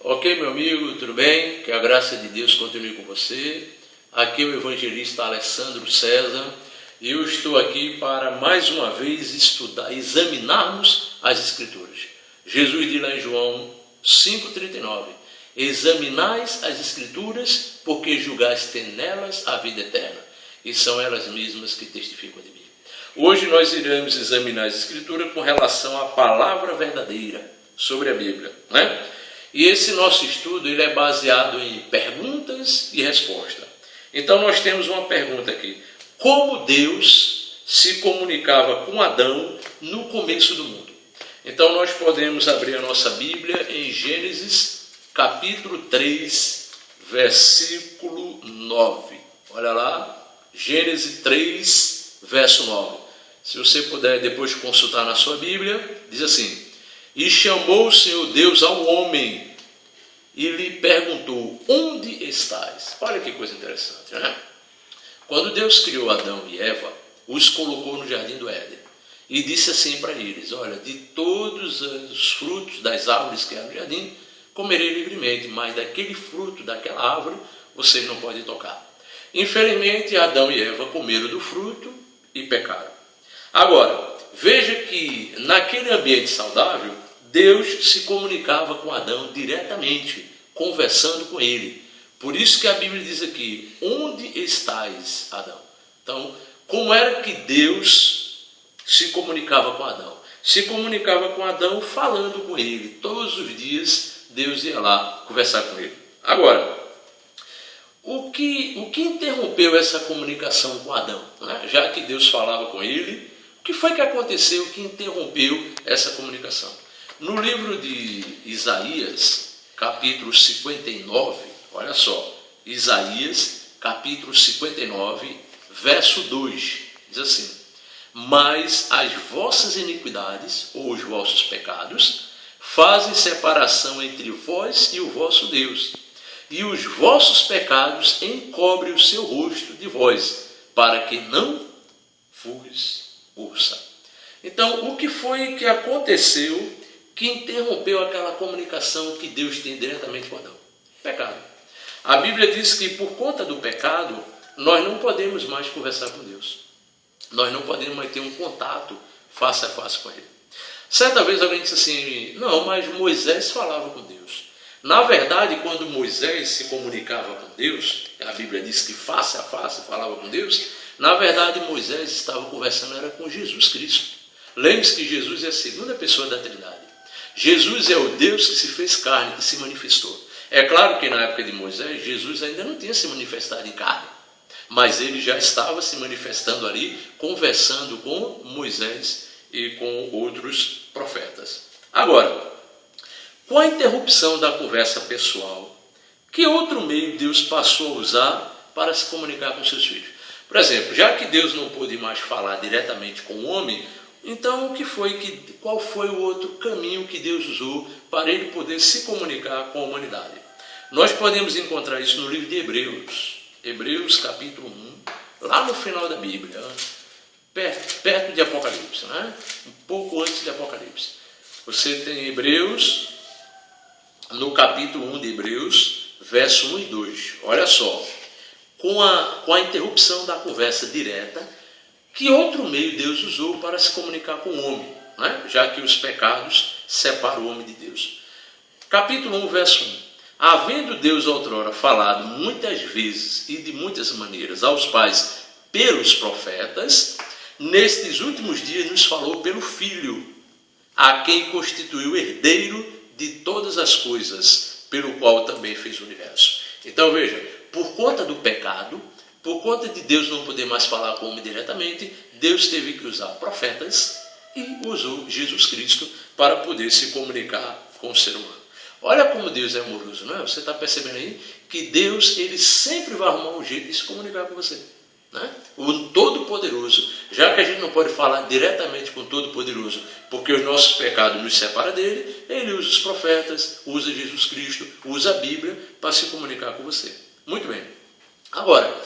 Ok, meu amigo, tudo bem? Que a graça de Deus continue com você. Aqui é o evangelista Alessandro César e eu estou aqui para mais uma vez examinarmos as Escrituras. Jesus diz lá em João 5,39: examinais as Escrituras, porque julgais ter nelas a vida eterna, e são elas mesmas que testificam de mim. Hoje nós iremos examinar as Escrituras com relação à palavra verdadeira sobre a Bíblia, né? E esse nosso estudo ele é baseado em perguntas e respostas. Então nós temos uma pergunta aqui: como Deus se comunicava com Adão no começo do mundo? Então nós podemos abrir a nossa Bíblia em Gênesis capítulo 3, versículo 9. Olha lá, Gênesis 3, verso 9. Se você puder depois consultar na sua Bíblia, diz assim: e chamou o Senhor Deus ao homem e lhe perguntou: onde estás? Olha que coisa interessante, né? Quando Deus criou Adão e Eva, os colocou no jardim do Éden e disse assim para eles: olha, de todos os frutos das árvores que há no jardim, comerei livremente, mas daquele fruto, daquela árvore, vocês não podem tocar. Infelizmente, Adão e Eva comeram do fruto e pecaram. Agora, veja que naquele ambiente saudável, Deus se comunicava com Adão diretamente, conversando com ele. Por isso que a Bíblia diz aqui: onde estás, Adão? Então, como era que Deus se comunicava com Adão? Se comunicava com Adão falando com ele. Todos os dias Deus ia lá conversar com ele. Agora, o que interrompeu essa comunicação com Adão? Né? Já que Deus falava com ele, o que foi que aconteceu que interrompeu essa comunicação? No livro de Isaías, capítulo 59, olha só, Isaías, capítulo 59, verso 2, diz assim: mas as vossas iniquidades, ou os vossos pecados, fazem separação entre vós e o vosso Deus, e os vossos pecados encobrem o seu rosto de vós, para que não vos ouça. Então, o que foi que aconteceu que interrompeu aquela comunicação que Deus tem diretamente com Adão? Pecado. A Bíblia diz que por conta do pecado, nós não podemos mais conversar com Deus. Nós não podemos mais ter um contato face a face com Ele. Certa vez alguém disse assim: não, mas Moisés falava com Deus. Na verdade, quando Moisés se comunicava com Deus, a Bíblia diz que face a face falava com Deus, na verdade Moisés estava conversando era com Jesus Cristo. Lembre-se que Jesus é a segunda pessoa da Trindade. Jesus é o Deus que se fez carne, que se manifestou. É claro que na época de Moisés, Jesus ainda não tinha se manifestado em carne, mas ele já estava se manifestando ali, conversando com Moisés e com outros profetas. Agora, com a interrupção da conversa pessoal, que outro meio Deus passou a usar para se comunicar com seus filhos? Por exemplo, já que Deus não pôde mais falar diretamente com o homem, então qual foi o outro caminho que Deus usou para ele poder se comunicar com a humanidade? Nós podemos encontrar isso no livro de Hebreus capítulo 1, lá no final da Bíblia, perto de Apocalipse, né? Um pouco antes de Apocalipse. Você tem Hebreus, no capítulo 1 de Hebreus, verso 1 e 2. Olha só, com a interrupção da conversa direta, que outro meio Deus usou para se comunicar com o homem, né? Já que os pecados separam o homem de Deus. Capítulo 1, verso 1. Havendo Deus outrora falado muitas vezes e de muitas maneiras aos pais pelos profetas, nestes últimos dias nos falou pelo Filho, a quem constituiu herdeiro de todas as coisas, pelo qual também fez o universo. Então veja, por conta do pecado, por conta de Deus não poder mais falar com o homem diretamente, Deus teve que usar profetas e usou Jesus Cristo para poder se comunicar com o ser humano. Olha como Deus é amoroso, não é? Você está percebendo aí que Deus ele sempre vai arrumar um jeito de se comunicar com você, né? O Todo-Poderoso, já que a gente não pode falar diretamente com o Todo-Poderoso, porque os nossos pecados nos separam dele, ele usa os profetas, usa Jesus Cristo, usa a Bíblia para se comunicar com você. Muito bem. Agora,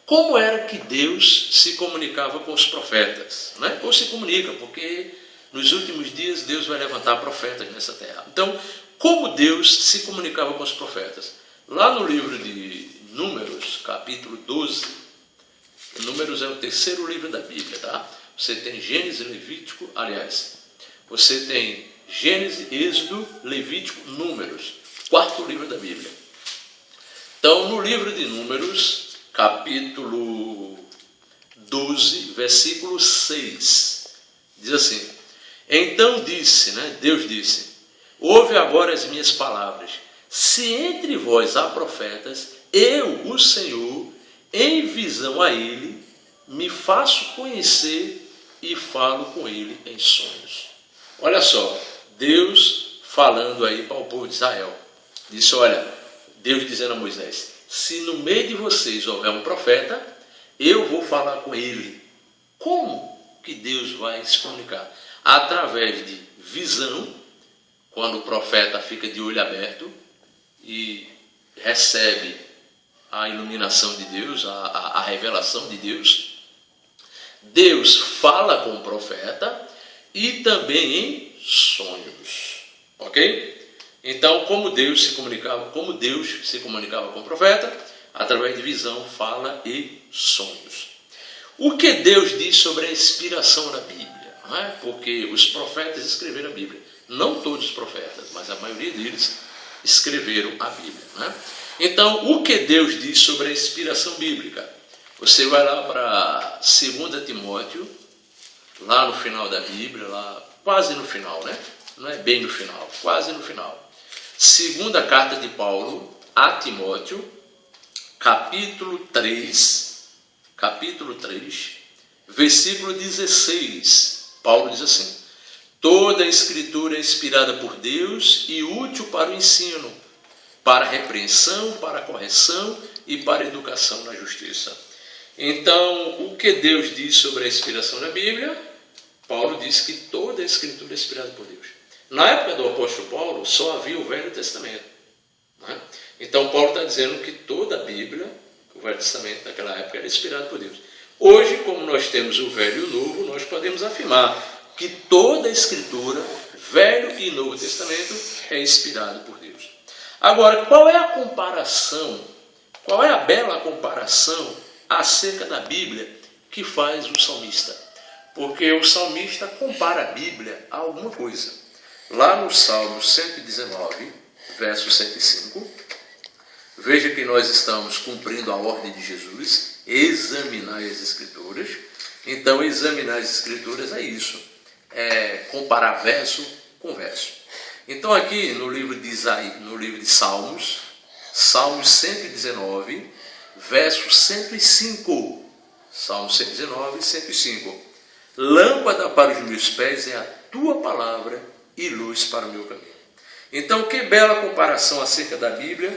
como era que Deus se comunicava com os profetas, né? Ou se comunica, porque nos últimos dias Deus vai levantar profetas nessa terra. Então, como Deus se comunicava com os profetas. Lá no livro de Números, capítulo 12, Números é o terceiro livro da Bíblia, tá? Você tem Gênesis, Levítico, aliás, você tem Gênesis, Êxodo, Levítico, Números, quarto livro da Bíblia. Então, no livro de Números, capítulo 12, versículo 6, diz assim: então disse, Deus disse, ouve agora as minhas palavras, se entre vós há profetas, eu, o Senhor, em visão a ele, me faço conhecer e falo com ele em sonhos. Olha só, Deus falando aí para o povo de Israel. Disse, olha, Deus dizendo a Moisés, se no meio de vocês houver um profeta, eu vou falar com ele. Como que Deus vai se comunicar? Através de visão, quando o profeta fica de olho aberto e recebe a iluminação de Deus, a revelação de Deus. Deus fala com o profeta e também em sonhos. Ok? Então, como Deus se comunicava com o profeta? Através de visão, fala e sonhos. O que Deus diz sobre a inspiração da Bíblia? Não é? Porque os profetas escreveram a Bíblia. Não todos os profetas, mas a maioria deles escreveram a Bíblia. Não é? Então, o que Deus diz sobre a inspiração bíblica? Você vai lá para 2 Timóteo, lá no final da Bíblia, lá quase no final, né? Não é bem no final, quase no final. Segunda carta de Paulo a Timóteo, capítulo 3, versículo 16. Paulo diz assim: toda a Escritura é inspirada por Deus e útil para o ensino, para a repreensão, para a correção e para a educação na justiça. Então, o que Deus diz sobre a inspiração da Bíblia? Paulo diz que toda a Escritura é inspirada por Deus. Na época do apóstolo Paulo, só havia o Velho Testamento. Né? Então, Paulo está dizendo que toda a Bíblia, o Velho Testamento naquela época, era inspirado por Deus. Hoje, como nós temos o Velho e o Novo, nós podemos afirmar que toda a Escritura, Velho e Novo Testamento, é inspirado por Deus. Agora, qual é a comparação, qual é a bela comparação acerca da Bíblia que faz o salmista? Porque o salmista compara a Bíblia a alguma coisa. Lá no Salmo 119, verso 105, veja que nós estamos cumprindo a ordem de Jesus, examinar as Escrituras. Então, examinar as Escrituras é isso, é comparar verso com verso. Então, aqui no livro de Salmos, Salmos 119, verso 105. Salmo 119, 105. Lâmpada para os meus pés é a tua palavra e luz para o meu caminho. Então, que bela comparação acerca da Bíblia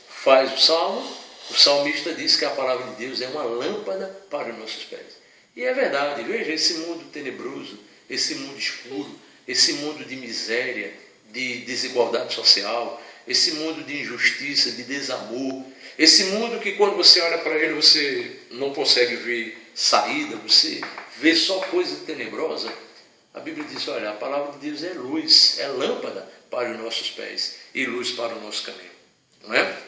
faz o Salmo. O salmista diz que a palavra de Deus é uma lâmpada para os nossos pés. E é verdade, veja, esse mundo tenebroso, esse mundo escuro, esse mundo de miséria, de desigualdade social, esse mundo de injustiça, de desamor, esse mundo que quando você olha para ele você não consegue ver saída, você vê só coisa tenebrosa. A Bíblia diz, olha, a palavra de Deus é luz, é lâmpada para os nossos pés e luz para o nosso caminho. Não é?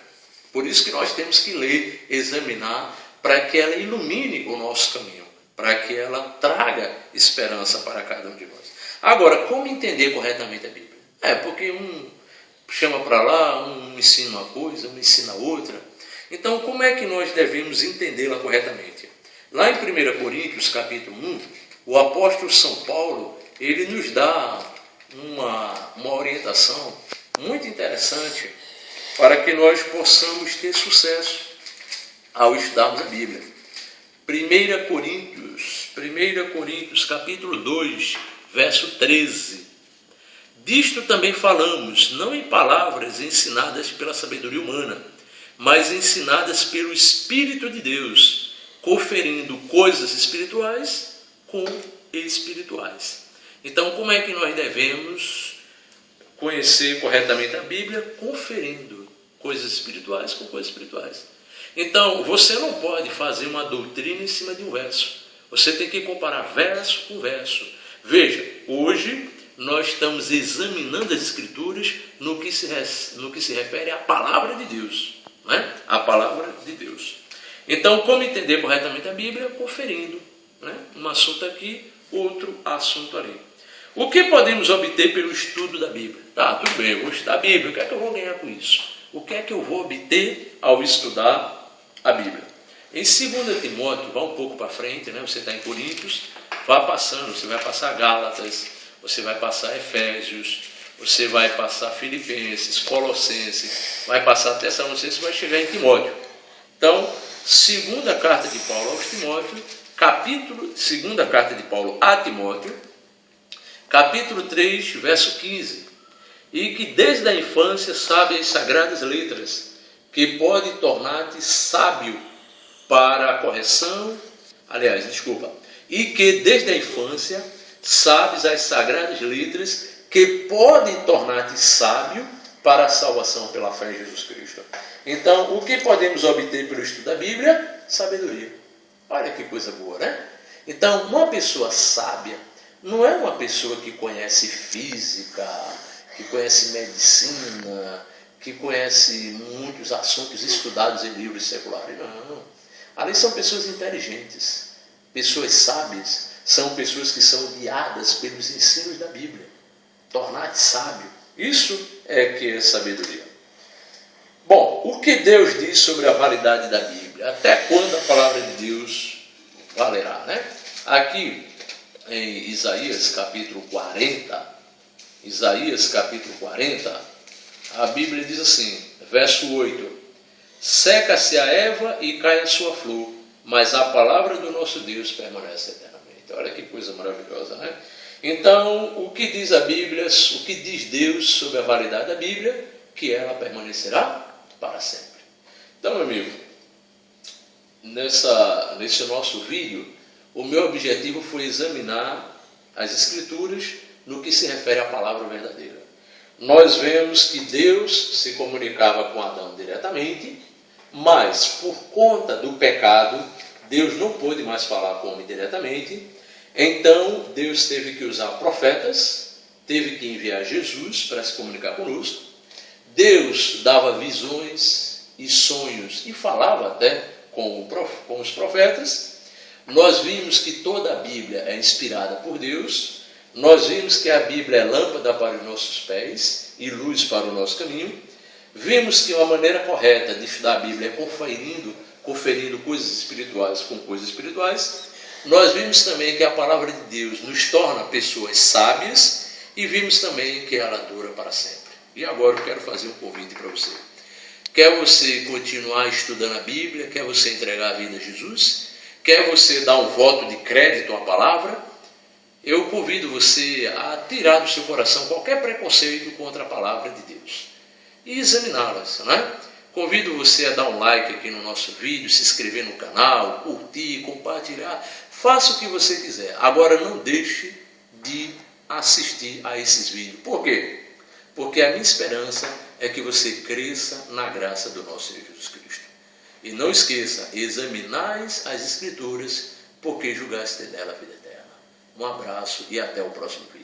Por isso que nós temos que ler, examinar, para que ela ilumine o nosso caminho, para que ela traga esperança para cada um de nós. Agora, como entender corretamente a Bíblia? Porque um chama para lá, um ensina uma coisa, um ensina outra. Então, como é que nós devemos entendê-la corretamente? Lá em 1 Coríntios, capítulo 1, o apóstolo São Paulo, ele nos dá uma orientação muito interessante para que nós possamos ter sucesso ao estudarmos a Bíblia. 1 Coríntios, capítulo 2, verso 13. Disto também falamos, não em palavras ensinadas pela sabedoria humana, mas ensinadas pelo Espírito de Deus, conferindo coisas espirituais com espirituais. Então, como é que nós devemos conhecer corretamente a Bíblia? Conferindo coisas espirituais com coisas espirituais. Então, você não pode fazer uma doutrina em cima de um verso. Você tem que comparar verso com verso. Veja, hoje nós estamos examinando as Escrituras no que se refere à palavra de Deus, né? A palavra de Deus. Então, como entender corretamente a Bíblia? Conferindo, né? Um assunto aqui, outro assunto ali. O que podemos obter pelo estudo da Bíblia? Tá, tudo bem, eu vou estudar a Bíblia, o que é que eu vou ganhar com isso? O que é que eu vou obter ao estudar a Bíblia? Em 2 Timóteo, vá um pouco para frente, né? Você está em Coríntios, vá passando, você vai passar Gálatas, você vai passar Efésios, você vai passar Filipenses, Colossenses, vai passar Tessalonicenses, vai chegar em Timóteo. Então, segunda carta de Paulo aos Timóteo, segunda carta de Paulo a Timóteo, capítulo 3, verso 15. E que desde a infância sabe as sagradas letras, que pode tornar-te sábio para a correção, e que desde a infância sabes as sagradas letras, que podem tornar-te sábio para a salvação pela fé em Jesus Cristo. Então, o que podemos obter pelo estudo da Bíblia? Sabedoria. Olha que coisa boa, né? Então, uma pessoa sábia não é uma pessoa que conhece física, que conhece medicina, que conhece muitos assuntos estudados em livros seculares. Não. Ali são pessoas inteligentes. Pessoas sábias são pessoas que são guiadas pelos ensinos da Bíblia. Tornar-te sábio. Isso é que é sabedoria. Bom, o que Deus diz sobre a validade da Bíblia? Até quando a palavra de Deus valerá, né? Aqui em Isaías capítulo 40, a Bíblia diz assim, verso 8: seca-se a erva e cai a sua flor, mas a palavra do nosso Deus permanece eternamente. Olha que coisa maravilhosa, né? Então, o que diz a Bíblia, o que diz Deus sobre a validade da Bíblia? Que ela permanecerá para sempre. Então, meu amigo, nesse nosso vídeo, o meu objetivo foi examinar as Escrituras no que se refere à palavra verdadeira. Nós vemos que Deus se comunicava com Adão diretamente, mas por conta do pecado, Deus não pôde mais falar com o homem diretamente. Então, Deus teve que usar profetas, teve que enviar Jesus para se comunicar conosco. Deus dava visões e sonhos e falava até com os profetas. Nós vimos que toda a Bíblia é inspirada por Deus. Nós vimos que a Bíblia é lâmpada para os nossos pés e luz para o nosso caminho. Vimos que uma maneira correta de estudar a Bíblia é conferindo coisas espirituais com coisas espirituais. Nós vimos também que a palavra de Deus nos torna pessoas sábias e vimos também que ela dura para sempre. E agora eu quero fazer um convite para você. Quer você continuar estudando a Bíblia? Quer você entregar a vida a Jesus? Quer você dar um voto de crédito à palavra? Eu convido você a tirar do seu coração qualquer preconceito contra a palavra de Deus e examiná-las, né? Convido você a dar um like aqui no nosso vídeo, se inscrever no canal, curtir, compartilhar. Faça o que você quiser. Agora não deixe de assistir a esses vídeos. Por quê? Porque a minha esperança é que você cresça na graça do nosso Senhor Jesus Cristo. E não esqueça, examinais as Escrituras, porque julgaste nela a vida eterna. Um abraço e até o próximo vídeo.